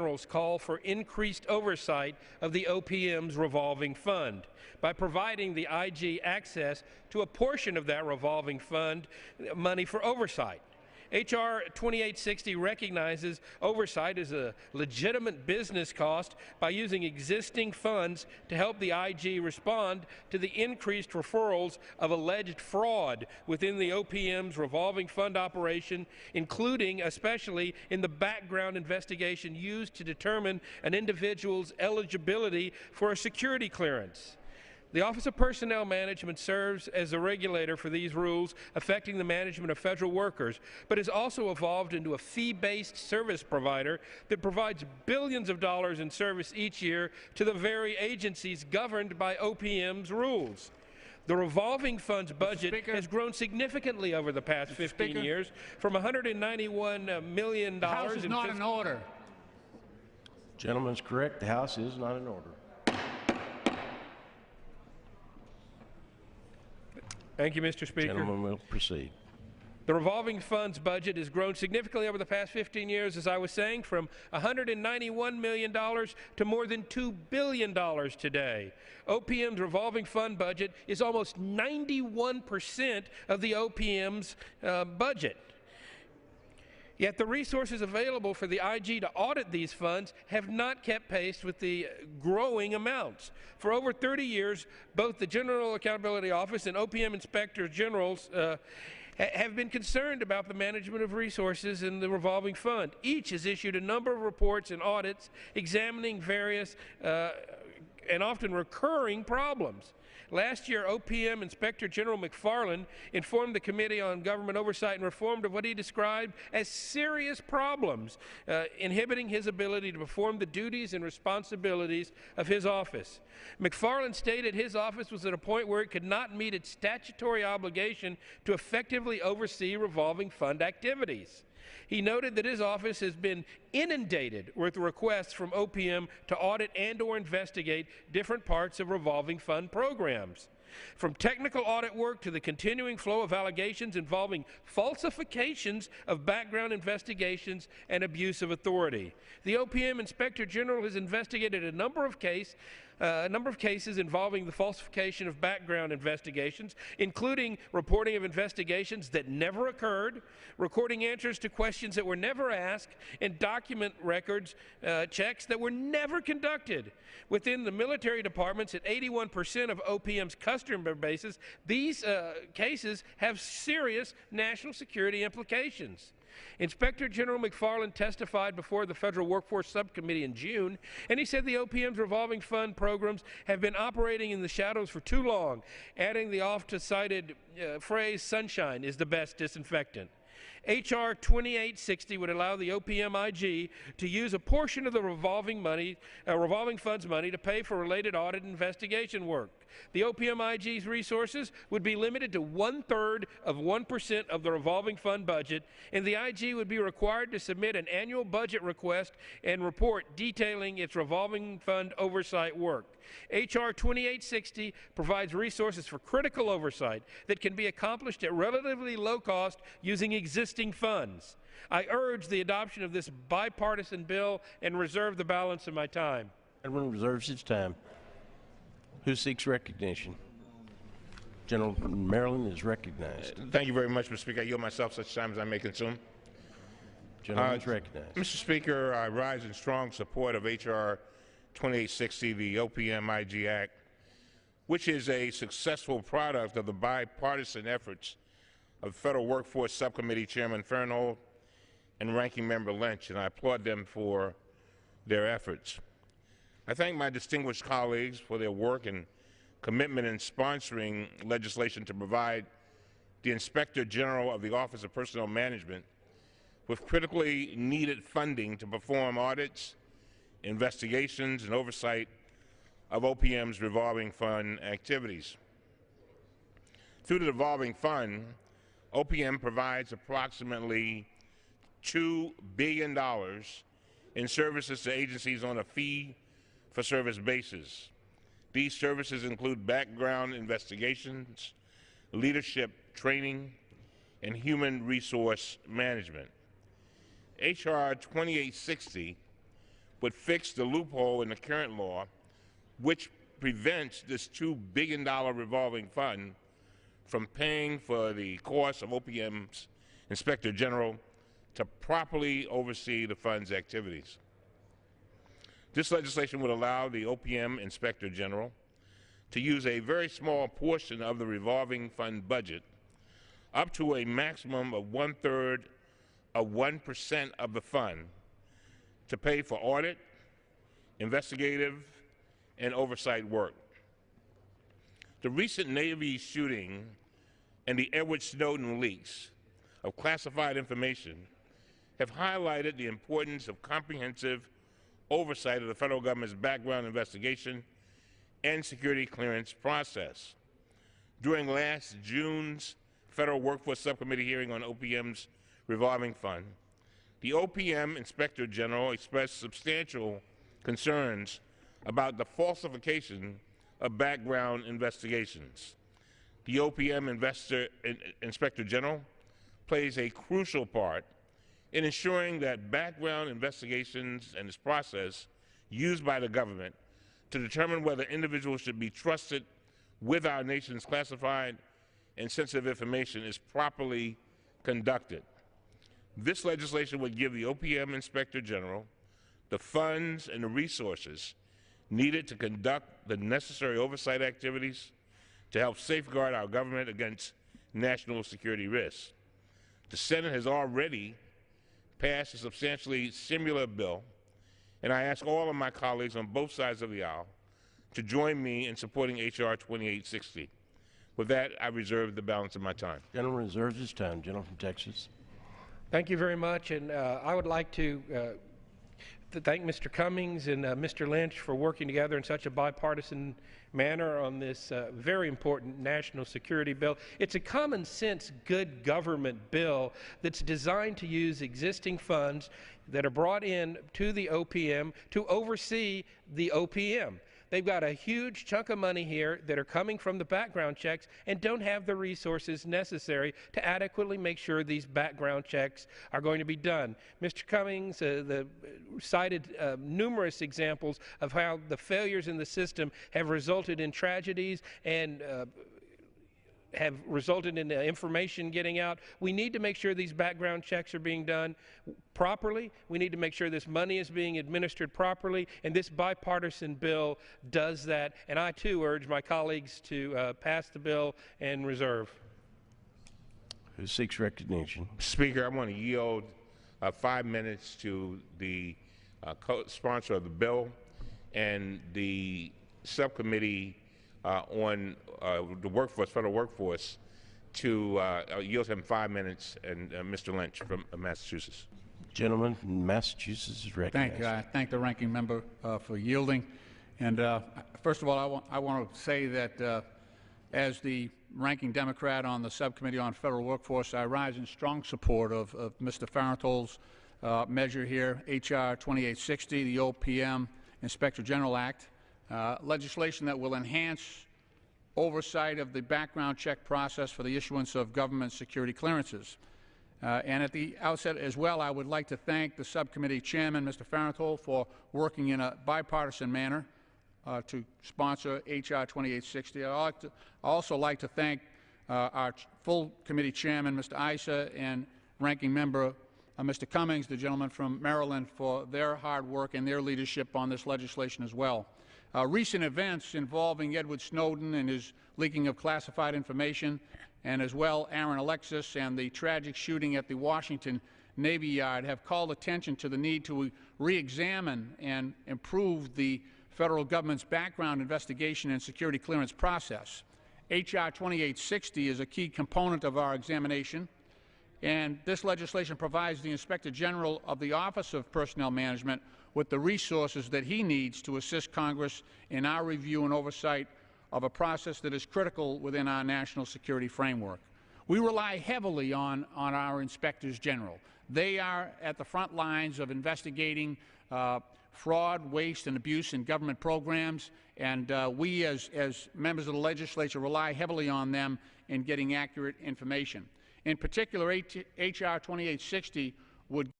General's call for increased oversight of the OPM's revolving fund by providing the IG access to a portion of that revolving fund money for oversight. H.R. 2860 recognizes oversight as a legitimate business cost by using existing funds to help the IG respond to the increased referrals of alleged fraud within the OPM's revolving fund operation, including especially in the background investigation used to determine an individual's eligibility for a security clearance. The Office of Personnel Management serves as a regulator for these rules affecting the management of federal workers, but has also evolved into a fee-based service provider that provides billions of dollars in service each year to the very agencies governed by OPM's rules. The revolving funds budget has grown significantly over the past 15 years, from $191 million. The House is not in order. Gentleman's correct. The House is not in order. Thank you, Mr. Speaker. Gentleman will proceed. The revolving funds budget has grown significantly over the past 15 years, as I was saying, from $191 million to more than $2 billion today. OPM's revolving fund budget is almost 91% of the OPM's budget. Yet the resources available for the IG to audit these funds have not kept pace with the growing amounts. For over 30 years, both the General Accountability Office and OPM Inspector Generals have been concerned about the management of resources in the revolving fund. Each has issued a number of reports and audits examining various and often recurring problems. Last year, OPM Inspector General McFarland informed the Committee on Government Oversight and Reform of what he described as serious problems inhibiting his ability to perform the duties and responsibilities of his office. McFarland stated his office was at a point where it could not meet its statutory obligation to effectively oversee revolving fund activities. He noted that his office has been inundated with requests from OPM to audit and/or investigate different parts of revolving fund programs. From technical audit work to the continuing flow of allegations involving falsifications of background investigations and abuse of authority. The OPM Inspector General has investigated a number of cases involving the falsification of background investigations, including reporting of investigations that never occurred, recording answers to questions that were never asked, and document records checks that were never conducted. Within the military departments, at 81% of OPM's customer bases, these cases have serious national security implications. Inspector General McFarland testified before the Federal Workforce Subcommittee in June, and he said the OPM's revolving fund programs have been operating in the shadows for too long, adding the oft-cited phrase, "sunshine is the best disinfectant." H.R. 2860 would allow the OPM IG to use a portion of the revolving funds money to pay for related audit and investigation work. The OPM IG's resources would be limited to 1/3 of 1% of the revolving fund budget, and the IG would be required to submit an annual budget request and report detailing its revolving fund oversight work. H.R. 2860 provides resources for critical oversight that can be accomplished at relatively low cost using existing funds. I urge the adoption of this bipartisan bill and reserve the balance of my time. Everyone reserves his time. Who seeks recognition? General Maryland is recognized. Thank you very much, Mr. Speaker. I yield myself such time as I may consume. Gentleman is recognized. Mr. Speaker, I rise in strong support of H.R. 2860, the OPM IG Act, which is a successful product of the bipartisan efforts of Federal Workforce Subcommittee Chairman Farenthold and Ranking Member Lynch, and I applaud them for their efforts. I thank my distinguished colleagues for their work and commitment in sponsoring legislation to provide the Inspector General of the Office of Personnel Management with critically needed funding to perform audits, investigations, and oversight of OPM's revolving fund activities. Through the revolving fund, OPM provides approximately $2 billion in services to agencies on a fee-for-service basis. These services include background investigations, leadership training, and human resource management. H.R. 2860 would fix the loophole in the current law, which prevents this $2 billion revolving fund from paying for the cost of OPM's Inspector General to properly oversee the fund's activities. This legislation would allow the OPM Inspector General to use a very small portion of the revolving fund budget, up to a maximum of 1/3 of 1% of the fund, to pay for audit, investigative, and oversight work. The recent Navy shooting and the Edward Snowden leaks of classified information have highlighted the importance of comprehensive oversight of the federal government's background investigation and security clearance process. During last June's Federal Workforce Subcommittee hearing on OPM's revolving fund, the OPM Inspector General expressed substantial concerns about the falsification of background investigations. The OPM Inspector General plays a crucial part in ensuring that background investigations and its process used by the government to determine whether individuals should be trusted with our nation's classified and sensitive information is properly conducted. This legislation would give the OPM Inspector General the funds and the resources needed to conduct the necessary oversight activities to help safeguard our government against national security risks. The Senate has already passed a substantially similar bill, and I ask all of my colleagues on both sides of the aisle to join me in supporting H.R. 2860. With that, I reserve the balance of my time. Gentleman reserves his time. Gentleman from Texas. Thank you very much, and I would like to thank Mr. Cummings and Mr. Lynch for working together in such a bipartisan manner on this very important national security bill. It's a common sense, good government bill that's designed to use existing funds that are brought in to the OPM to oversee the OPM. They've got a huge chunk of money here that are coming from the background checks and don't have the resources necessary to adequately make sure these background checks are going to be done. Mr. Cummings cited numerous examples of how the failures in the system have resulted in tragedies and have resulted in information getting out. We need to make sure these background checks are being done properly. We need to make sure this money is being administered properly, and this bipartisan bill does that. And I, too, urge my colleagues to pass the bill and reserve. Who seeks recognition? Speaker, I want to yield 5 minutes to the co-sponsor of the bill and the subcommittee on the workforce, federal workforce, to yield him 5 minutes, and Mr. Lynch from Massachusetts. Gentleman from Massachusetts is recognized. Thank you. I thank the ranking member for yielding. And first of all, I want to say that as the ranking Democrat on the Subcommittee on Federal Workforce, I rise in strong support of Mr. Farenthold's measure here, H.R. 2860, the OPM Inspector General Act, legislation that will enhance oversight of the background check process for the issuance of government security clearances. And at the outset as well, I would like to thank the subcommittee chairman, Mr. Farenthold, for working in a bipartisan manner to sponsor H.R. 2860. I'd also like to thank our full committee chairman, Mr. Issa, and ranking member Mr. Cummings, the gentleman from Maryland, for their hard work and their leadership on this legislation as well. Recent events involving Edward Snowden and his leaking of classified information, and as well Aaron Alexis and the tragic shooting at the Washington Navy Yard, have called attention to the need to re-examine and improve the federal government's background investigation and security clearance process. H.R. 2860 is a key component of our examination, and this legislation provides the Inspector General of the Office of Personnel Management with the resources that he needs to assist Congress in our review and oversight of a process that is critical within our national security framework. We rely heavily on our Inspectors General. They are at the front lines of investigating fraud, waste, and abuse in government programs, and we as members of the legislature rely heavily on them in getting accurate information. In particular, H.R. 2860 would